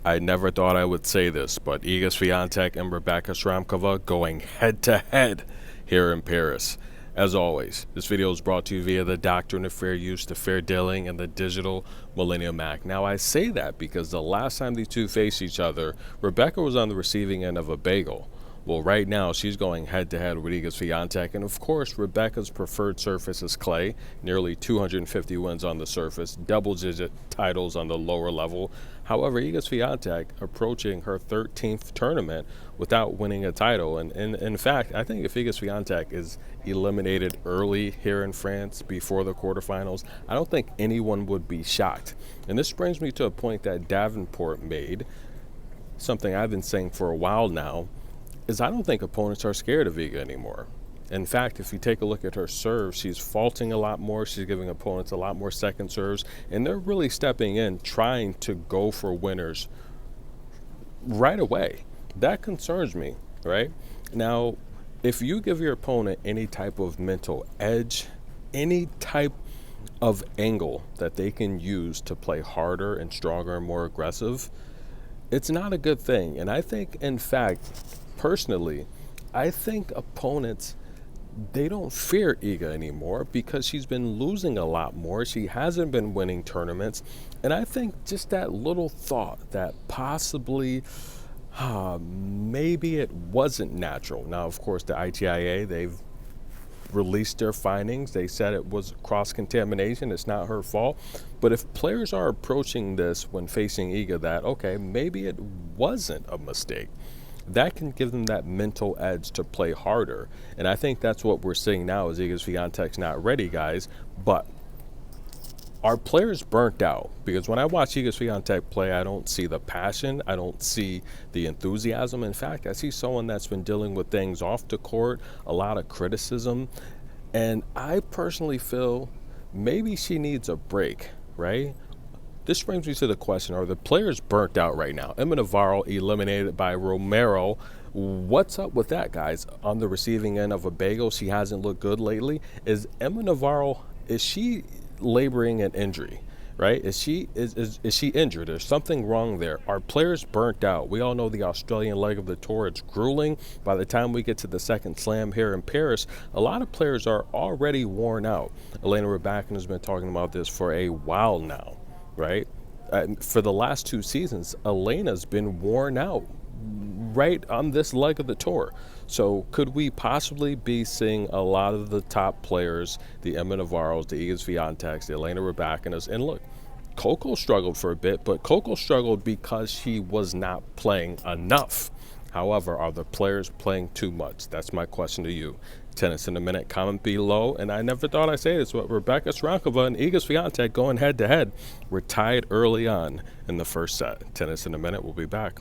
I never thought I would say this, but Iga Swiatek and Rebecca Sramkova going head-to-head here in Paris. As always, this video is brought to you via the Doctrine of Fair Use, the Fair Dealing, and the Digital Millennium Act. Now, I say that because the last time these two faced each other, Rebecca was on the receiving end of a bagel. Well, right now, she's going head-to-head with Iga Swiatek, and of course, Rebecca's preferred surface is clay, nearly 250 wins on the surface, double-digit titles on the lower level. However, Iga Swiatek approaching her 13th tournament without winning a title, and in fact, I think if Iga Swiatek is eliminated early here in France before the quarterfinals, I don't think anyone would be shocked. And this brings me to a point that Davenport made, something I've been saying for a while now, is I don't think opponents are scared of Iga anymore. In fact, if you take a look at her serve, she's faulting a lot more. She's giving opponents a lot more second serves, and they're really stepping in, trying to go for winners right away. That concerns me, right? Now, if you give your opponent any type of mental edge, any type of angle that they can use to play harder and stronger and more aggressive, it's not a good thing. And I think, in fact, personally, I think opponents, they don't fear Iga anymore because she's been losing a lot more. She hasn't been winning tournaments. And I think just that little thought that possibly maybe it wasn't natural. Now, of course, the ITIA, they've released their findings. They said it was cross-contamination. It's not her fault. But if players are approaching this when facing Iga that, okay, maybe it wasn't a mistake, that can give them that mental edge to play harder. And I think that's what we're seeing now is Iga Swiatek's not ready, guys. But are players burnt out? Because when I watch Iga Swiatek play, I don't see the passion. I don't see the enthusiasm. In fact, I see someone that's been dealing with things off the court, a lot of criticism. And I personally feel maybe she needs a break, right? This brings me to the question, are the players burnt out right now? Emma Navarro eliminated by Romero. What's up with that, guys? On the receiving end of a bagel, she hasn't looked good lately. Is Emma Navarro, is she laboring an injury, right? Is she injured? There's something wrong there. Are players burnt out? We all know the Australian leg of the tour, it's grueling. By the time we get to the second slam here in Paris, a lot of players are already worn out. Elena Rybakina has been talking about this for a while now, right? For the last two seasons, Elena's been worn out right on this leg of the tour. So could we possibly be seeing a lot of the top players, the Emma Navarros, the Iga Swiateks, the Elena Rybakinas, and look, Coco struggled for a bit, but Coco struggled because she was not playing enough. However, are the players playing too much? That's my question to you. Tennis in a Minute, comment below. And I never thought I'd say this, but Rebecca Sramkova and Iga Swiatek going head-to-head were tied early on in the first set. Tennis in a Minute, we'll be back.